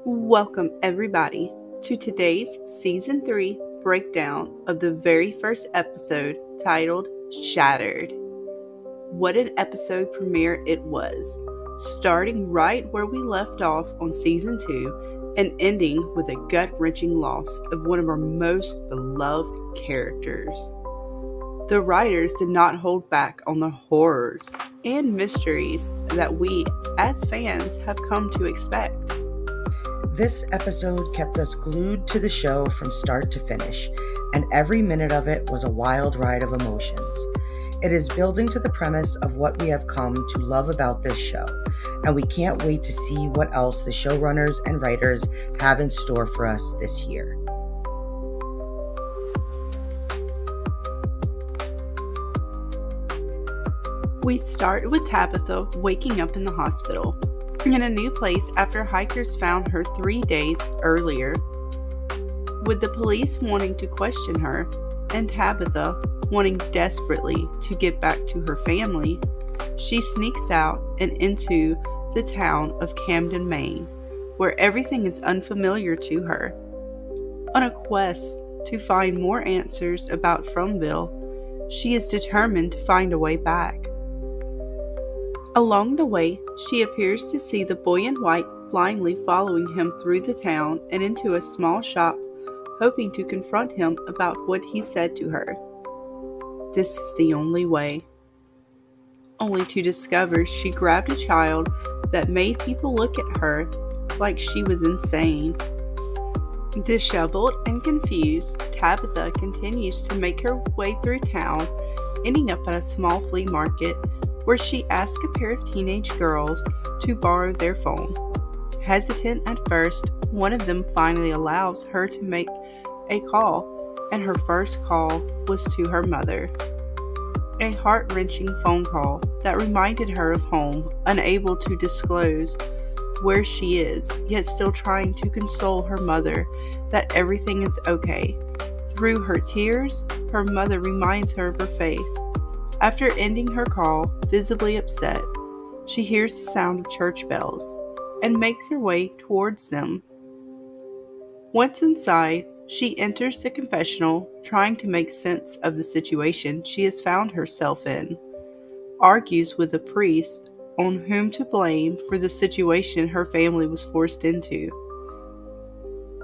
Welcome, everybody, to today's Season 3 breakdown of the very first episode titled Shattered. What an episode premiere it was, starting right where we left off on Season 2 and ending with a gut-wrenching loss of one of our most beloved characters. The writers did not hold back on the horrors and mysteries that we, as fans, have come to expect. This episode kept us glued to the show from start to finish, and every minute of it was a wild ride of emotions. It is building to the premise of what we have come to love about this show, and we can't wait to see what else the showrunners and writers have in store for us this year. We start with Tabitha waking up in the hospital, in a new place after hikers found her 3 days earlier. With the police wanting to question her, and Tabitha wanting desperately to get back to her family, she sneaks out and into the town of Camden, Maine, where everything is unfamiliar to her. On a quest to find more answers about Fromville, she is determined to find a way back. Along the way, she appears to see the boy in white blindly following him through the town and into a small shop, hoping to confront him about what he said to her. This is the only way. Only to discover she grabbed a child that made people look at her like she was insane. Disheveled and confused, Tabitha continues to make her way through town, ending up at a small flea market where she asks a pair of teenage girls to borrow their phone. Hesitant at first, one of them finally allows her to make a call, and her first call was to her mother. A heart-wrenching phone call that reminded her of home, unable to disclose where she is, yet still trying to console her mother that everything is okay. Through her tears, her mother reminds her of her faith. After ending her call, visibly upset, she hears the sound of church bells and makes her way towards them. Once inside, she enters the confessional, trying to make sense of the situation she has found herself in, argues with the priest on whom to blame for the situation her family was forced into.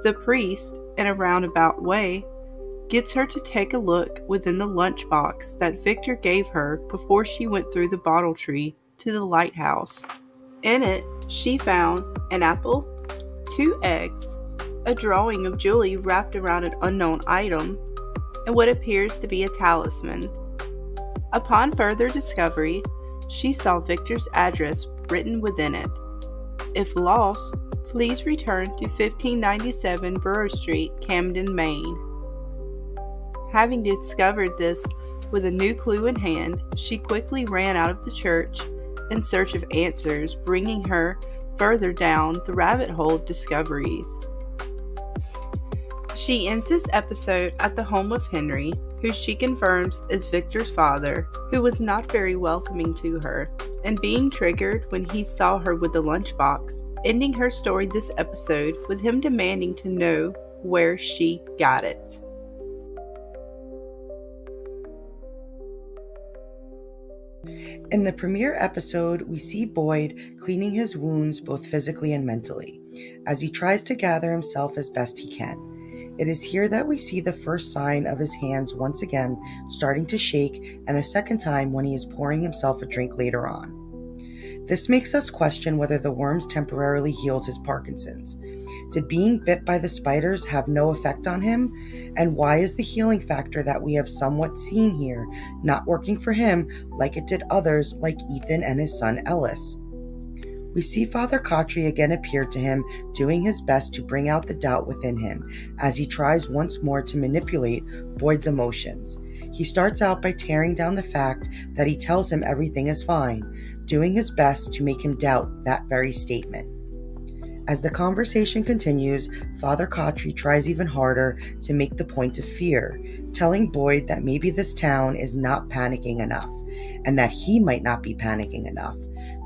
The priest, in a roundabout way, gets her to take a look within the lunchbox that Victor gave her before she went through the bottle tree to the lighthouse. In it, she found an apple, 2 eggs, a drawing of Julie wrapped around an unknown item, and what appears to be a talisman. Upon further discovery, she saw Victor's address written within it. If lost, please return to 1597 Burrough Street, Camden, Maine. Having discovered this with a new clue in hand, she quickly ran out of the church in search of answers, bringing her further down the rabbit hole of discoveries. She ends this episode at the home of Henry, who she confirms is Victor's father, who was not very welcoming to her, and being triggered when he saw her with the lunchbox, ending her story this episode with him demanding to know where she got it. In the premiere episode, we see Boyd cleaning his wounds both physically and mentally, as he tries to gather himself as best he can. It is here that we see the first sign of his hands once again starting to shake, and a second time when he is pouring himself a drink later on. This makes us question whether the worms temporarily healed his Parkinson's. Did being bit by the spiders have no effect on him? And why is the healing factor that we have somewhat seen here not working for him like it did others like Ethan and his son Ellis? We see Father Cautry again appear to him, doing his best to bring out the doubt within him as he tries once more to manipulate Boyd's emotions. He starts out by tearing down the fact that he tells him everything is fine, doing his best to make him doubt that very statement. As the conversation continues, Father Cautry tries even harder to make the point of fear, telling Boyd that maybe this town is not panicking enough, and that he might not be panicking enough,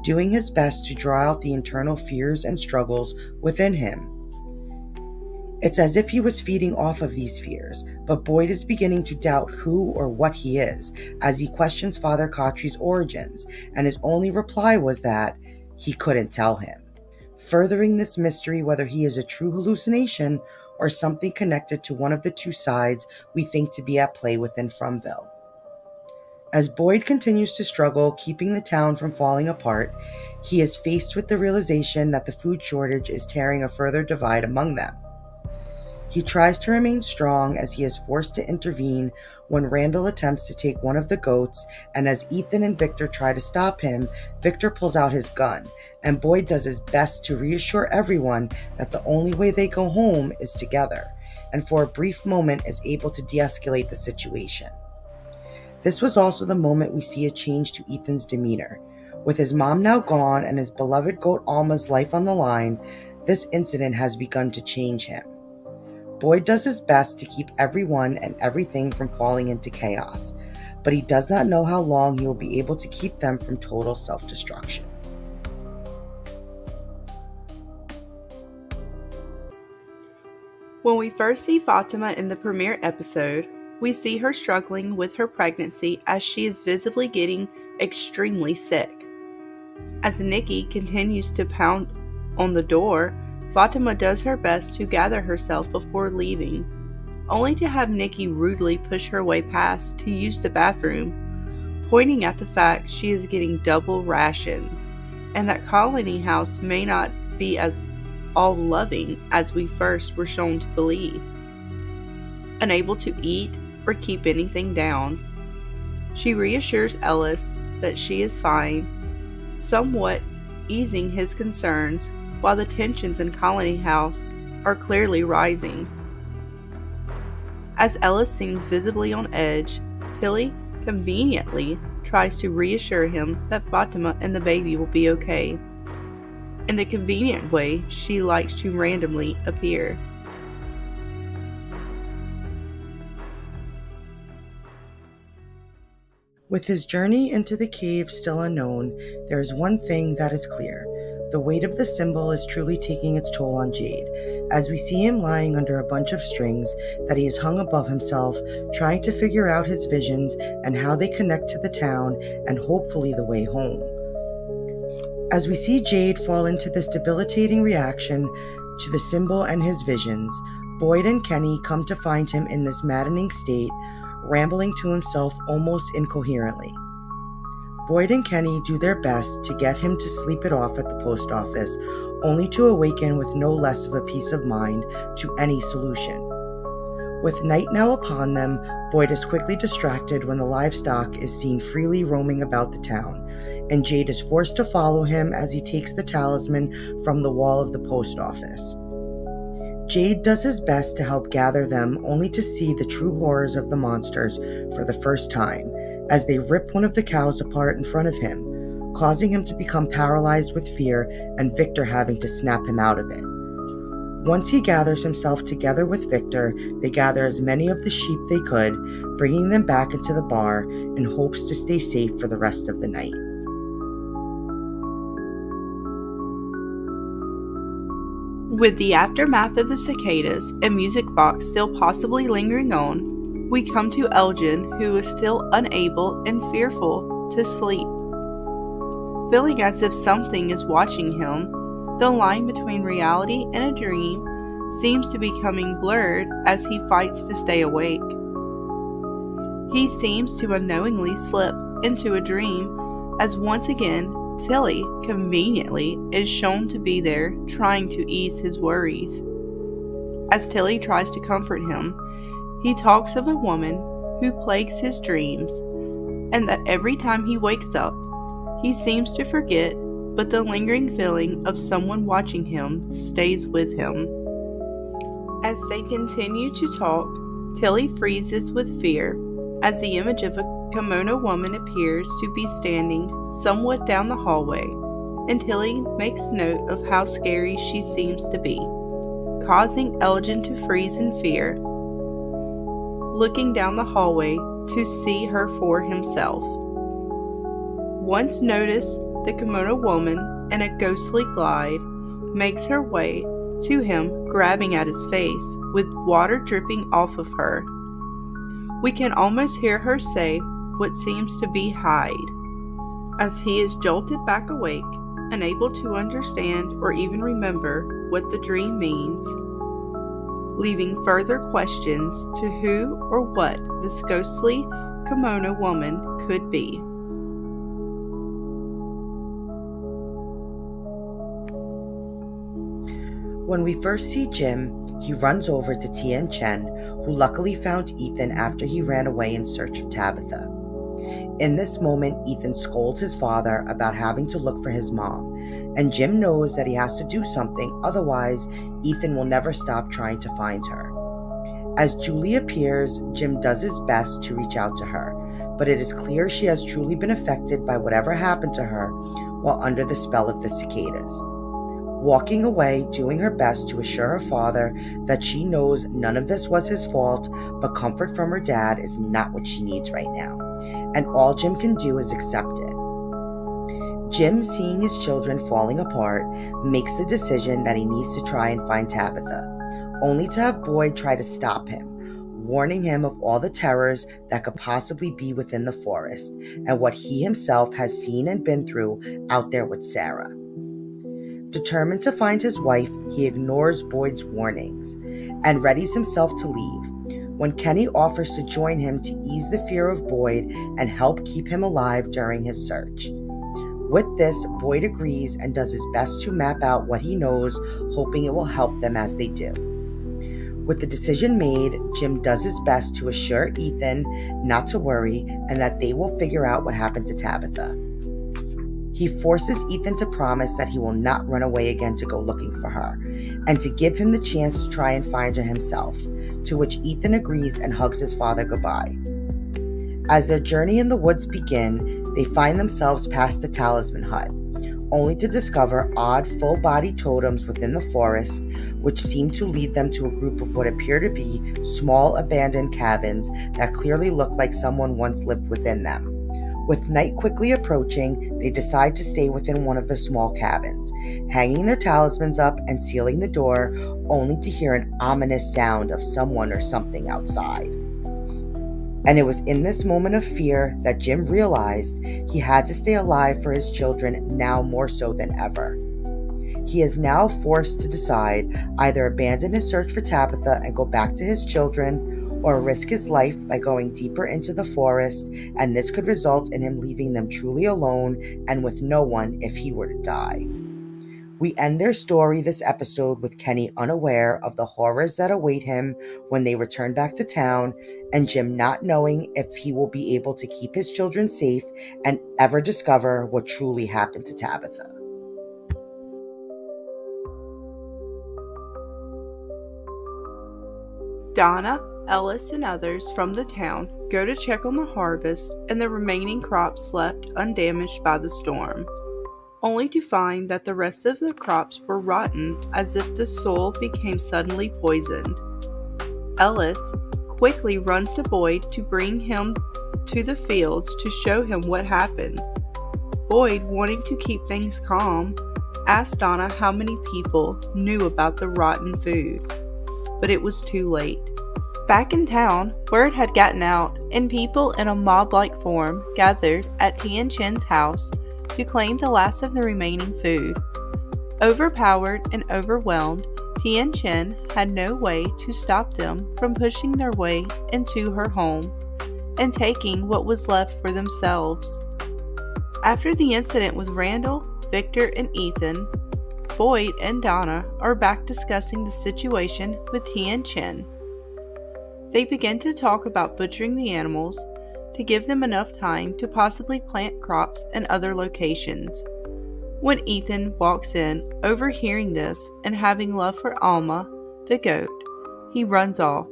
doing his best to draw out the internal fears and struggles within him. It's as if he was feeding off of these fears, but Boyd is beginning to doubt who or what he is as he questions Father Cautry's origins, and his only reply was that he couldn't tell him, furthering this mystery whether he is a true hallucination or something connected to one of the two sides we think to be at play within Fromville. As Boyd continues to struggle keeping the town from falling apart, he is faced with the realization that the food shortage is tearing a further divide among them. He tries to remain strong as he is forced to intervene when Randall attempts to take one of the goats, and as Ethan and Victor try to stop him, Victor pulls out his gun, and Boyd does his best to reassure everyone that the only way they go home is together, and for a brief moment is able to de-escalate the situation. This was also the moment we see a change to Ethan's demeanor. With his mom now gone and his beloved goat Alma's life on the line, this incident has begun to change him. Boyd does his best to keep everyone and everything from falling into chaos, but he does not know how long he will be able to keep them from total self-destruction. When we first see Fatima in the premiere episode, we see her struggling with her pregnancy as she is visibly getting extremely sick. As Nikki continues to pound on the door, Fatima does her best to gather herself before leaving, only to have Nikki rudely push her way past to use the bathroom, pointing at the fact she is getting double rations, and that Colony House may not be as all-loving as we first were shown to believe. Unable to eat or keep anything down, she reassures Ellis that she is fine, somewhat easing his concerns while the tensions in Colony House are clearly rising. As Ellis seems visibly on edge, Tilly conveniently tries to reassure him that Fatima and the baby will be okay, in the convenient way she likes to randomly appear. With his journey into the cave still unknown, there is one thing that is clear. The weight of the symbol is truly taking its toll on Jade, as we see him lying under a bunch of strings that he has hung above himself, trying to figure out his visions and how they connect to the town and hopefully the way home. As we see Jade fall into this debilitating reaction to the symbol and his visions, Boyd and Kenny come to find him in this maddening state, rambling to himself almost incoherently. Boyd and Kenny do their best to get him to sleep it off at the post office, only to awaken with no less of a peace of mind to any solution. With night now upon them, Boyd is quickly distracted when the livestock is seen freely roaming about the town, and Jade is forced to follow him as he takes the talisman from the wall of the post office. Jade does his best to help gather them, only to see the true horrors of the monsters for the first time, as they rip one of the cows apart in front of him, causing him to become paralyzed with fear and Victor having to snap him out of it. Once he gathers himself together with Victor, they gather as many of the sheep they could, bringing them back into the bar in hopes to stay safe for the rest of the night. With the aftermath of the cicadas and music box still possibly lingering on, we come to Elgin, who is still unable and fearful to sleep. Feeling as if something is watching him, the line between reality and a dream seems to be becoming blurred as he fights to stay awake. He seems to unknowingly slip into a dream as once again Tilly conveniently is shown to be there trying to ease his worries. As Tilly tries to comfort him, he talks of a woman who plagues his dreams, and that every time he wakes up, he seems to forget, but the lingering feeling of someone watching him stays with him. As they continue to talk, Tilly freezes with fear as the image of a kimono woman appears to be standing somewhat down the hallway, and Tilly makes note of how scary she seems to be, causing Elgin to freeze in fear, looking down the hallway to see her for himself. Once noticed, the kimono woman, in a ghostly glide, makes her way to him, grabbing at his face, with water dripping off of her. We can almost hear her say what seems to be hide, as he is jolted back awake, unable to understand or even remember what the dream means, leaving further questions to who or what this ghostly kimono woman could be. When we first see Jim, he runs over to Tien Chen, who luckily found Ethan after he ran away in search of Tabitha. In this moment, Ethan scolds his father about having to look for his mom, and Jim knows that he has to do something, otherwise Ethan will never stop trying to find her. As Julie appears, Jim does his best to reach out to her, but it is clear she has truly been affected by whatever happened to her while under the spell of the cicadas. Walking away, doing her best to assure her father that she knows none of this was his fault, but comfort from her dad is not what she needs right now, and all Jim can do is accept it. Jim, seeing his children falling apart, makes the decision that he needs to try and find Tabitha, only to have Boyd try to stop him, warning him of all the terrors that could possibly be within the forest and what he himself has seen and been through out there with Sarah. Determined to find his wife, he ignores Boyd's warnings and readies himself to leave, when Kenny offers to join him to ease the fear of Boyd and help keep him alive during his search. With this, Boyd agrees and does his best to map out what he knows, hoping it will help them as they do. With the decision made, Jim does his best to assure Ethan not to worry and that they will figure out what happened to Tabitha. He forces Ethan to promise that he will not run away again to go looking for her, and to give him the chance to try and find her himself, to which Ethan agrees and hugs his father goodbye. As their journey in the woods begin, they find themselves past the talisman hut, only to discover odd full-body totems within the forest, which seem to lead them to a group of what appear to be small abandoned cabins that clearly look like someone once lived within them. With night quickly approaching, they decide to stay within one of the small cabins, hanging their talismans up and sealing the door, only to hear an ominous sound of someone or something outside. And it was in this moment of fear that Jim realized he had to stay alive for his children, now more so than ever. He is now forced to decide, either abandon his search for Tabitha and go back to his children, or risk his life by going deeper into the forest, and this could result in him leaving them truly alone and with no one if he were to die. We end their story this episode with Kenny unaware of the horrors that await him when they return back to town, and Jim not knowing if he will be able to keep his children safe and ever discover what truly happened to Tabitha. Donna, Ellis, and others from the town go to check on the harvest, and the remaining crops left undamaged by the storm, only to find that the rest of the crops were rotten, as if the soil became suddenly poisoned. Ellis quickly runs to Boyd to bring him to the fields to show him what happened. Boyd, wanting to keep things calm, asked Donna how many people knew about the rotten food, but it was too late. Back in town, word had gotten out, and people in a mob-like form gathered at Tien Chen's house to claim the last of the remaining food. Overpowered and overwhelmed, Tien Chen had no way to stop them from pushing their way into her home and taking what was left for themselves. After the incident with Randall, Victor, and Ethan, Boyd and Donna are back discussing the situation with Tien Chen. They begin to talk about butchering the animals to give them enough time to possibly plant crops in other locations. When Ethan walks in, overhearing this and having love for Alma, the goat, he runs off,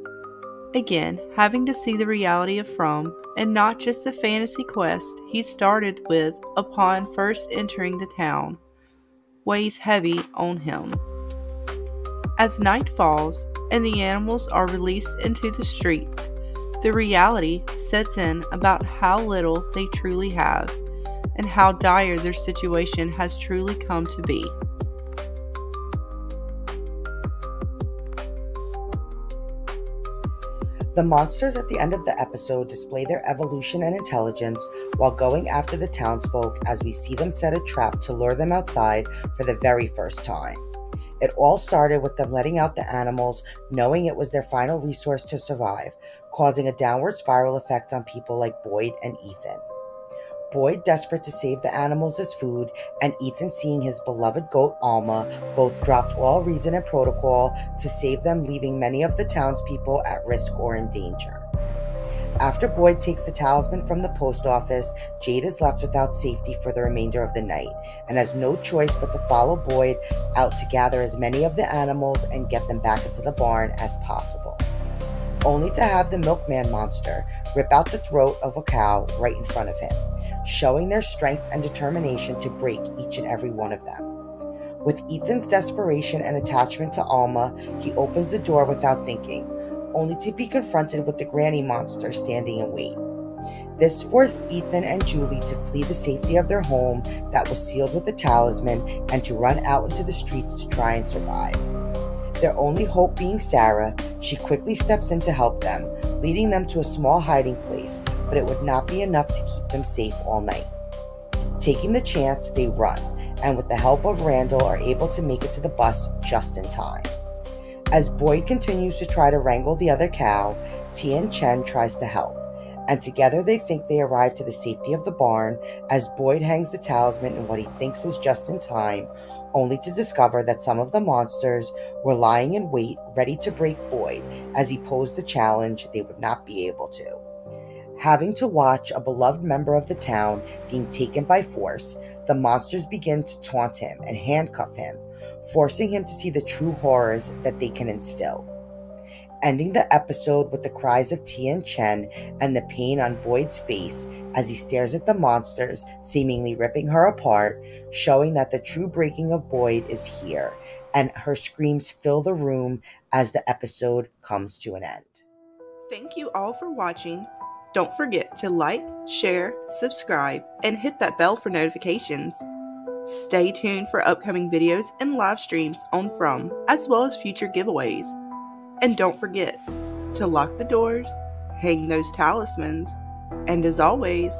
again having to see the reality of From and not just the fantasy quest he started with upon first entering the town, weighs heavy on him. As night falls and the animals are released into the streets, the reality sets in about how little they truly have and how dire their situation has truly come to be. The monsters at the end of the episode display their evolution and intelligence while going after the townsfolk as we see them set a trap to lure them outside for the very first time. It all started with them letting out the animals, knowing it was their final resource to survive, causing a downward spiral effect on people like Boyd and Ethan. Boyd, desperate to save the animals as food, and Ethan, seeing his beloved goat Alma, both dropped all reason and protocol to save them, leaving many of the townspeople at risk or in danger. After Boyd takes the talisman from the post office, Jade is left without safety for the remainder of the night, and has no choice but to follow Boyd out to gather as many of the animals and get them back into the barn as possible, only to have the milkman monster rip out the throat of a cow right in front of him, showing their strength and determination to break each and every one of them. With Ethan's desperation and attachment to Alma, he opens the door without thinking, only to be confronted with the granny monster standing in wait. This forced Ethan and Julie to flee the safety of their home that was sealed with the talisman and to run out into the streets to try and survive. Their only hope being Sarah, she quickly steps in to help them, leading them to a small hiding place, but it would not be enough to keep them safe all night. Taking the chance, they run, and with the help of Randall are able to make it to the bus just in time. As Boyd continues to try to wrangle the other cow, Tien Chen tries to help, and together they think they arrive to the safety of the barn as Boyd hangs the talisman in what he thinks is just in time, only to discover that some of the monsters were lying in wait, ready to break Boyd as he posed the challenge they would not be able to. Having to watch a beloved member of the town being taken by force, the monsters begin to taunt him and handcuff him, forcing him to see the true horrors that they can instill. Ending the episode with the cries of Tien Chen and the pain on Boyd's face as he stares at the monsters, seemingly ripping her apart, showing that the true breaking of Boyd is here, and her screams fill the room as the episode comes to an end. Thank you all for watching. Don't forget to like, share, subscribe, and hit that bell for notifications. Stay tuned for upcoming videos and live streams on From, as well as future giveaways. And don't forget to lock the doors, hang those talismans, and as always,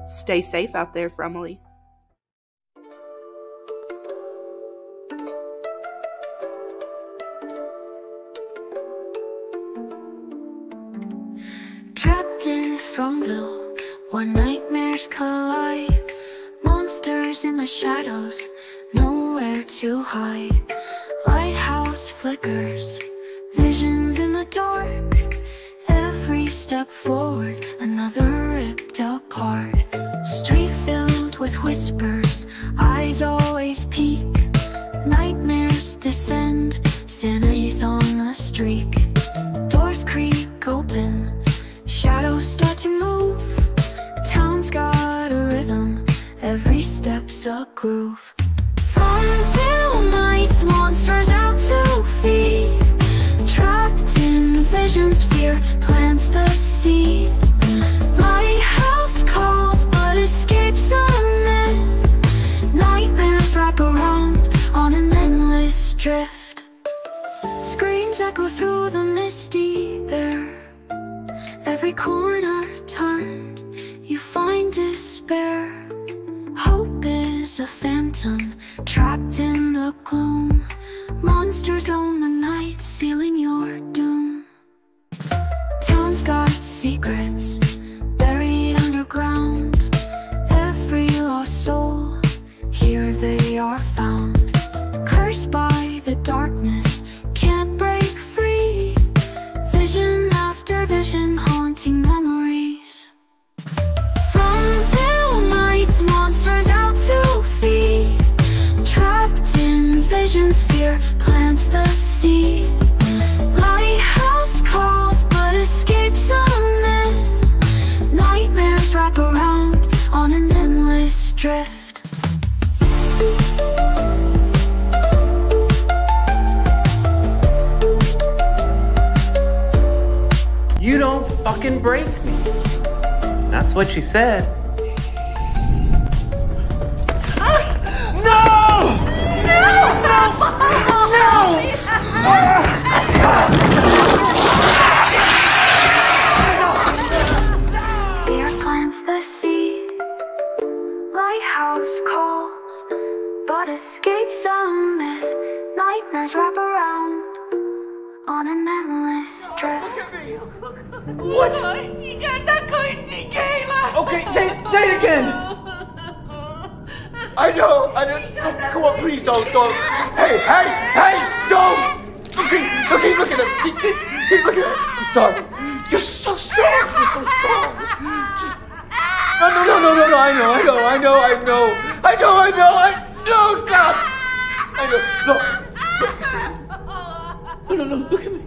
stay safe out there, Fromily. Trapped in Fromville, where nightmares collide. Monsters in the shadows, nowhere to hide. Lighthouse flickers, visions in the dark. Every step forward, another ripped apart. Street filled with whispers, eyes always peek. Nightmares descend, sanity's on the streak. Doors creak open, shadows start to move. Town's got a rhythm, every step's a groove. Farmville nights, monsters out to feed. Trapped in visions, fear plants the seed. Lighthouse calls, but escapes a myth. Nightmares wrap around on an endless drift. Screams echo through the misty air. Every corner turned, you find despair. Hope is a phantom, trapped in the gloom. Monsters own the night, sealing your doom. Town's got secrets, buried underground. Every lost soul, here they are found. Cursed by the darkness, can't break free. Vision after vision, haunting memories. Fromville nights, monsters out to feed. Trapped in visions, fear plants the seed. Lighthouse calls, but escapes a myth. Nightmares wrap around on an endless drift. You don't fucking break me. That's what she said. No! No! No! No! escapes a myth. Nightmares wrap around on an endless drift. What? Okay, say it again. I know. Come on, please don't. Hey, don't. Okay, look at him. Look at him. I'm sorry. You're so strong. Just... No. I know. God. I know. No. Look at me.